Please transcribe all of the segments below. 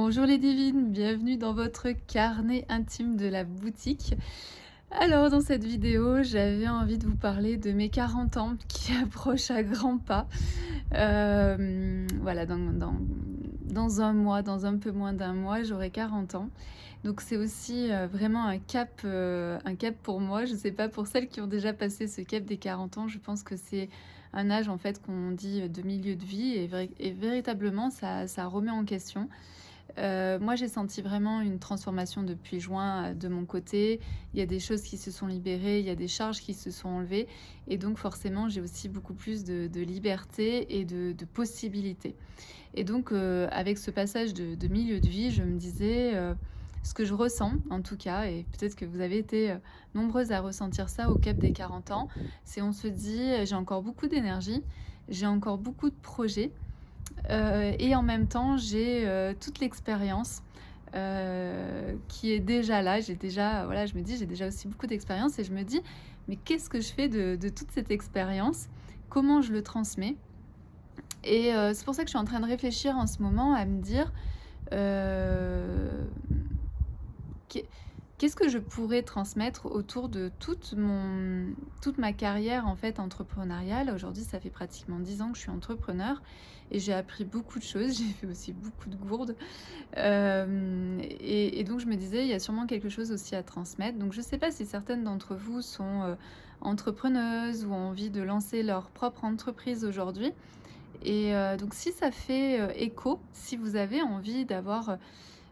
Bonjour les divines, bienvenue dans votre carnet intime de la boutique. Alors dans cette vidéo, j'avais envie de vous parler de mes 40 ans qui approchent à grands pas. Voilà, dans un mois, dans un peu moins d'un mois, j'aurai 40 ans. Donc c'est aussi vraiment un cap pour moi. Je ne sais pas pour celles qui ont déjà passé ce cap des 40 ans, je pense que c'est un âge en fait qu'on dit de milieu de vie et véritablement ça remet en question. Moi, j'ai senti vraiment une transformation depuis juin, de mon côté. Il y a des choses qui se sont libérées, il y a des charges qui se sont enlevées et donc forcément, j'ai aussi beaucoup plus de liberté et de possibilités et donc avec ce passage de milieu de vie, je me disais, ce que je ressens en tout cas et peut-être que vous avez été, nombreuses à ressentir ça au cap des 40 ans, c'est on se dit: «J'ai encore beaucoup d'énergie, j'ai encore beaucoup de projets». Et en même temps, j'ai, toute l'expérience, qui est déjà là. J'ai déjà, voilà, je me dis: «J'ai déjà aussi beaucoup d'expérience» et je me dis: «Mais qu'est-ce que je fais de toute cette expérience? Comment je le transmets?» Et c'est pour ça que je suis en train de réfléchir en ce moment à me dire, heu Qu'est qu'est-ce que je pourrais transmettre autour de toute ma carrière, en fait, entrepreneuriale? Aujourd'hui, ça fait pratiquement 10 ans que je suis entrepreneur et j'ai appris beaucoup de choses. J'ai fait aussi beaucoup de gourdes, hem et donc je me disais: «Il y a sûrement quelque chose aussi à transmettre». Donc je ne sais pas si certaines d'entre vous sont, entrepreneuses ou ont envie de lancer leur propre entreprise aujourd'hui et donc si ça fait, écho, si vous avez envie d'avoir,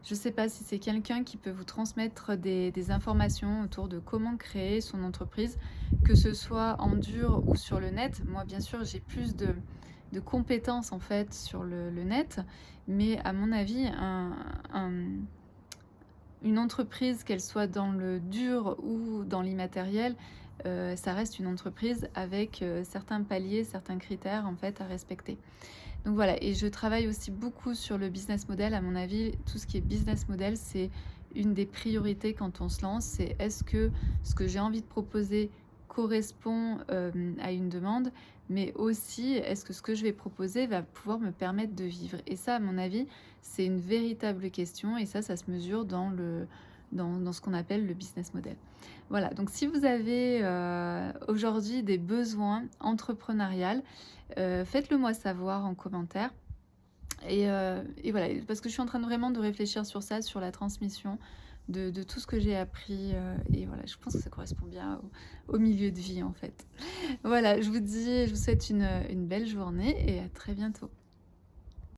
je ne sais pas si c'est quelqu'un qui peut vous transmettre des informations autour de comment créer son entreprise, que ce soit en dur ou sur le net. Moi, bien sûr, j'ai plus de compétences en fait sur le net, mais à mon avis, une entreprise, qu'elle soit dans le dur ou dans l'immatériel, ça reste une entreprise avec certains paliers, certains critères en fait à respecter. Donc voilà, et je travaille aussi beaucoup sur le business model. À mon avis, tout ce qui est business model, c'est une des priorités quand on se lance. C'est est-ce que ce que j'ai envie de proposer correspond à une demande, mais aussi est-ce que ce que je vais proposer va pouvoir me permettre de vivre. Et ça, à mon avis, c'est une véritable question et ça se mesure dans ce qu'on appelle le business model. Voilà, donc si vous avez aujourd'hui des besoins entrepreneuriales, faites-le moi savoir en commentaire et voilà, parce que je suis en train de vraiment de réfléchir sur ça, sur la transmission de tout ce que j'ai appris, et voilà, je pense que ça correspond bien au milieu de vie, en fait. Voilà, je vous souhaite une belle journée et à très bientôt.